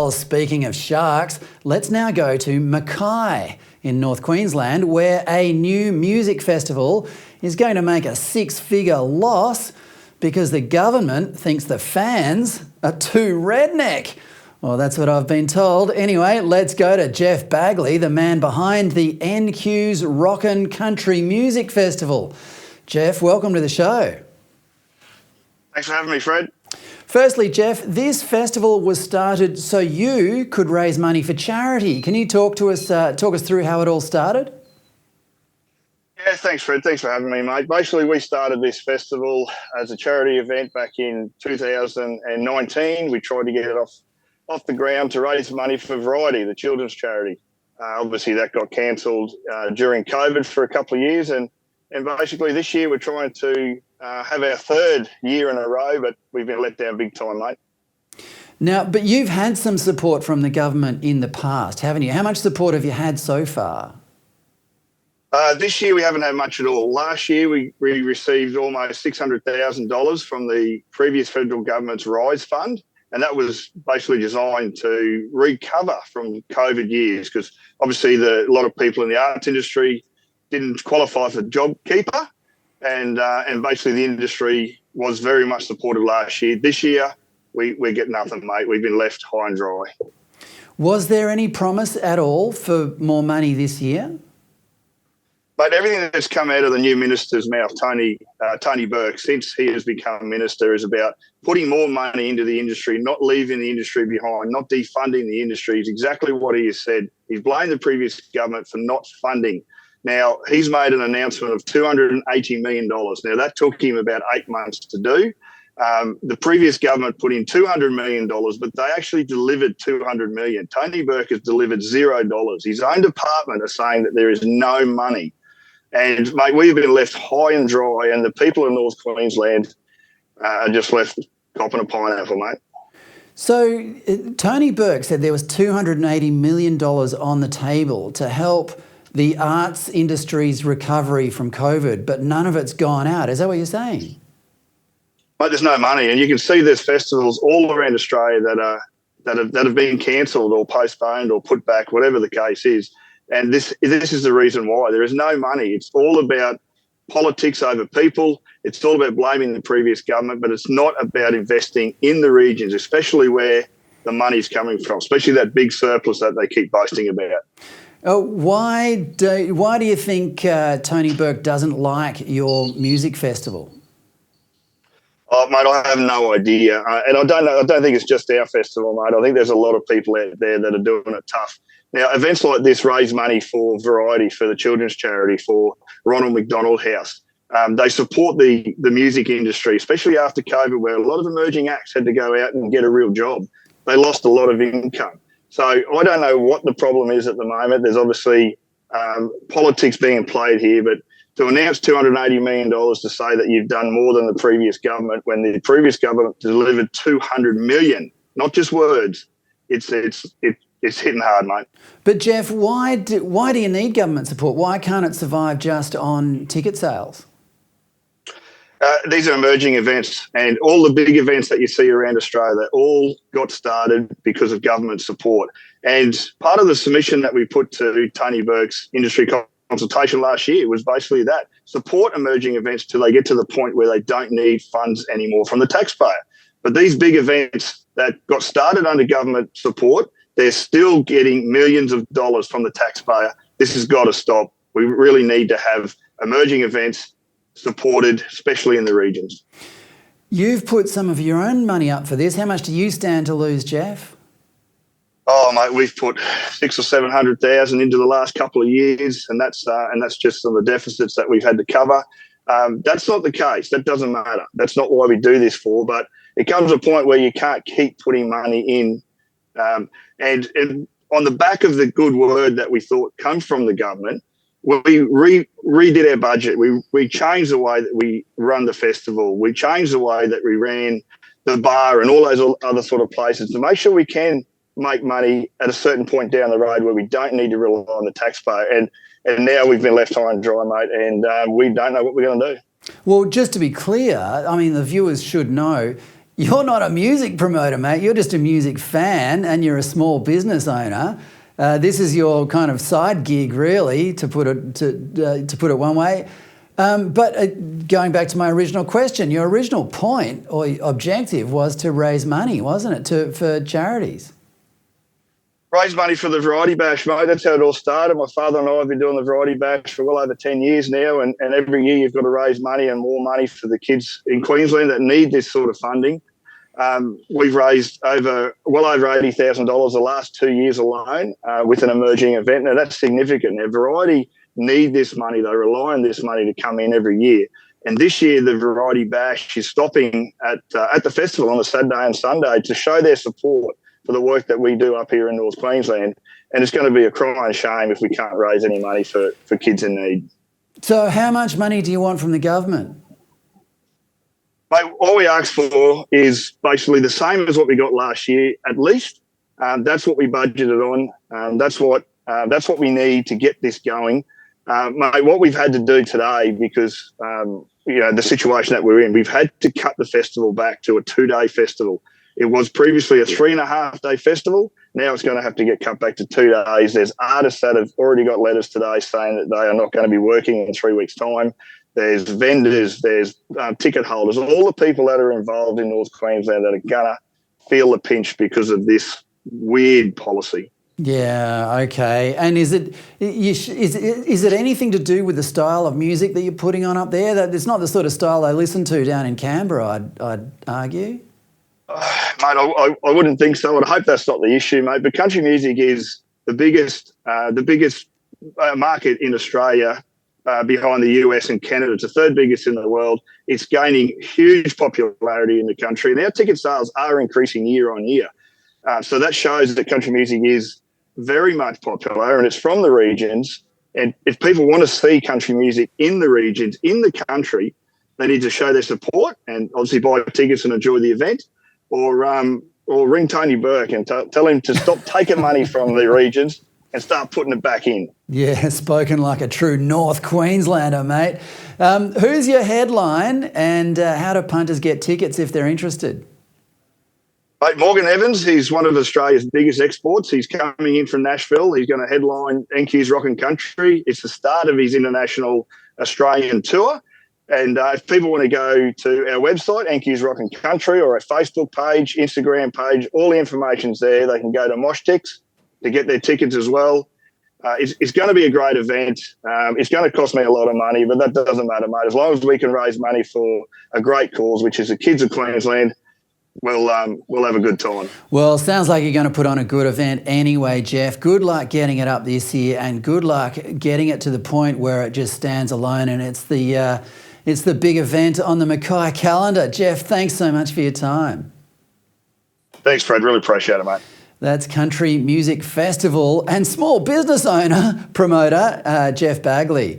Well, speaking of sharks, let's now go to Mackay in North Queensland, where a new music festival is going to make a six-figure loss because the government thinks the fans are too redneck. Well, that's what I've been told. Anyway, let's go to Geoff Baguley, the man behind the NQ's Rockin' Country Music Festival. Geoff, welcome to the show. Thanks for having me, Fred. Firstly, Geoff, this festival was started so you could raise money for charity. Can you talk us through how it all started? Yeah, thanks, Fred. Thanks for having me, mate. Basically, we started this festival as a charity event back in 2019. We tried to get it off the ground to raise money for Variety, the children's charity. Obviously, that got cancelled during COVID for a couple of years, and basically this year we're trying to have our third year in a row, but we've been let down big time, mate. Now, but you've had some support from the government in the past, haven't you? How much support have you had so far? This year we haven't had much at all. Last year we received almost $600,000 from the previous federal government's RISE fund, and that was basically designed to recover from COVID years, because obviously a lot of people in the arts industry didn't qualify for JobKeeper, and basically the industry was very much supported last year. This year we get nothing, mate. We've been left high and dry. Was there any promise at all for more money this year? But everything that's come out of the new minister's mouth, Tony Burke, since he has become minister, is about putting more money into the industry, not leaving the industry behind, not defunding the industry. Is exactly what he has said. He's blamed the previous government for not funding. Now, he's made an announcement of $280 million. Now, that took him about 8 months to do. The previous government put in $200 million, but they actually delivered $200 million. Tony Burke has delivered $0. His own department are saying that there is no money. And, mate, we've been left high and dry, and the people in North Queensland are just left copping a pineapple, mate. So Tony Burke said there was $280 million on the table to help the arts industry's recovery from COVID, but none of it's gone out. Is that what you're saying? Mate, there's no money, and you can see there's festivals all around Australia that have been cancelled or postponed or put back, whatever the case is. And this is the reason why. There is no money. It's all about politics over people. It's all about blaming the previous government, but it's not about investing in the regions, especially where the money's coming from, especially that big surplus that they keep boasting about. Why do you think Tony Burke doesn't like your music festival? Oh, mate, I have no idea. And I don't think it's just our festival, mate. I think there's a lot of people out there that are doing it tough. Now, events like this raise money for Variety, for the children's charity, for Ronald McDonald House. They support the music industry, especially after COVID, where a lot of emerging acts had to go out and get a real job. They lost a lot of income. So I don't know what the problem is at the moment. There's obviously politics being played here, but to announce $280 million to say that you've done more than the previous government, when the previous government delivered $200 million, not just words, it's hitting hard, mate. But Geoff, why do you need government support? Why can't it survive just on ticket sales? These are emerging events, and all the big events that you see around Australia, all got started because of government support. And part of the submission that we put to Tony Burke's industry consultation last year was basically that: support emerging events till they get to the point where they don't need funds anymore from the taxpayer. But these big events that got started under government support, they're still getting millions of dollars from the taxpayer. This has got to stop. We really need to have emerging events supported, especially in the regions. You've put some of your own money up for this. How much do you stand to lose, Geoff? Oh, mate, we've put $600,000 or $700,000 into the last couple of years, and that's just on the deficits that we've had to cover. That's not the case. That doesn't matter. That's not why we do this for. But it comes to a point where you can't keep putting money in, and on the back of the good word that we thought come from the government, we redid our budget. We changed the way that we run the festival. We changed the way that we ran the bar and all those other sort of places to make sure we can make money at a certain point down the road where we don't need to rely on the taxpayer. And now we've been left high and dry, mate, and we don't know what we're going to do. Well, just to be clear, I mean, the viewers should know, You're not a music promoter, mate. You're just a music fan and you're a small business owner. This is your kind of side gig, really, to put it one way. But going back to my original question, your original point or objective was to raise money, wasn't it, for charities? Raise money for the Variety Bash, mate. That's how it all started. My father and I have been doing the Variety Bash for well over 10 years now, and every year you've got to raise money and more money for the kids in Queensland that need this sort of funding. We've raised well over $80,000 the last 2 years alone with an emerging event. Now, that's significant. Now, Variety need this money. They rely on this money to come in every year. And this year, the Variety Bash is stopping at the festival on a Saturday and Sunday to show their support for the work that we do up here in North Queensland. And it's going to be a crying shame if we can't raise any money for kids in need. So how much money do you want from the government? Mate, all we ask for is basically the same as what we got last year, at least. That's what we budgeted on. That's what we need to get this going. Mate, what we've had to do today, because the situation that we're in, we've had to cut the festival back to a 2-day festival. It was previously a 3.5-day festival. Now it's going to have to get cut back to 2 days. There's artists that have already got letters today saying that they are not going to be working in 3 weeks' time. There's vendors, there's ticket holders, all the people that are involved in North Queensland that are going to feel the pinch because of this weird policy. Yeah, okay. And is it anything to do with the style of music that you're putting on up there? That it's not the sort of style they listen to down in Canberra, I'd argue. Mate, I wouldn't think so. I hope that's not the issue, mate. But country music is the biggest market in Australia behind the US and Canada. It's the third biggest in the world. It's gaining huge popularity in the country. And our ticket sales are increasing year on year. So that shows that country music is very much popular and it's from the regions. And if people want to see country music in the regions, in the country, they need to show their support and obviously buy tickets and enjoy the event. Or ring Tony Burke and tell him to stop taking money from the regions and start putting it back in. Yeah, spoken like a true North Queenslander, mate. Who's your headline and how do punters get tickets if they're interested? Mate, Morgan Evans, he's one of Australia's biggest exports. He's coming in from Nashville. He's going to headline NQ's Rockin' Country. It's the start of his international Australian tour. And if people want to go to our website, NQ's Rockin' Country, or our Facebook page, Instagram page, all the information's there. They can go to Moshtix to get their tickets as well. It's going to be a great event. It's going to cost me a lot of money, but that doesn't matter, mate. As long as we can raise money for a great cause, which is the kids of Queensland, we'll have a good time. Well, sounds like you're going to put on a good event anyway, Geoff. Good luck getting it up this year and good luck getting it to the point where it just stands alone and it's the big event on the Mackay calendar. Geoff, thanks so much for your time. Thanks, Fred. Really appreciate it, mate. That's Country Music Festival and small business owner, promoter, Geoff Baguley.